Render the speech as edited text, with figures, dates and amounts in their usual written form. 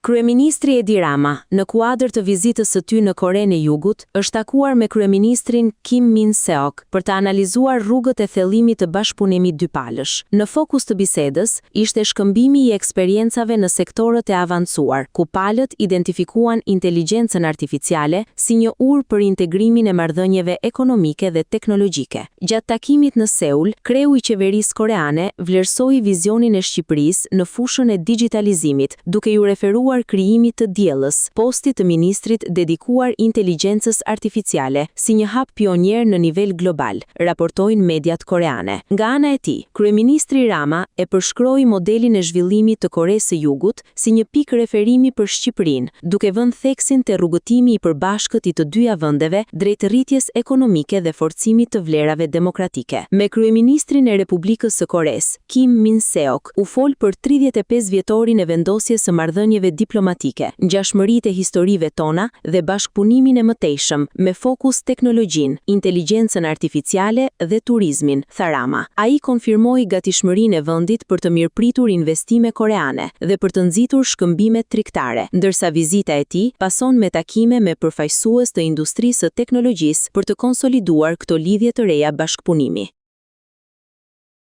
Kryeministri Edi Rama, në kuadër të vizitës së tij në Korenë e Jugut, është takuar me kryeministrin Kim Min-seok për të analizuar rrugët e thellimit të bashkëpunimit dypalësh. Në fokus të bisedës ishte shkëmbimi i eksperiencave në sektorët e avancuar, ku palët identifikuan inteligjencën artificiale si një urë për integrimin e marrëdhënieve ekonomike dhe teknologjike. Gjatë takimit në Seul, kreu i qeverisë koreane vlerësoi vizionin e Shqipërisë në fushën e digitalizimit, duke ju referuar krijimit të diellës, postit të ministrit dedikuar inteligjencës artificiale, si një hap pionier në nivel global, raportojnë mediat koreane. Nga ana e tij, kryeministri Rama e përshkroi modelin e zhvillimit të Koresë së Jugut si një pikë referimi për Shqipërinë, duke vënë theksin te rrugëtimi i përbashkët i të dyja vendeve drejt rritjes ekonomike dhe forcimit të vlerave demokratike. Me kryeministrin e Republikës së Koresë, Kim Min-seok, u fol për 35 vjetorin e vendosjes së marrëdhënieve diplomatike, ngjashmëritë e historive tona dhe bashkëpunimin e mëtejshëm me fokus teknologjinë, inteligjencën artificiale dhe turizmin, tha Rama. Ai konfirmoi gatishmërinë e vendit për të mirëpritur investime koreane dhe për të nxitur shkëmbimet tregtare, ndërsa vizita e tij pason me takime me përfaqësues të industrisë së teknologjisë për të konsoliduar këto lidhje të reja bashkëpunimi.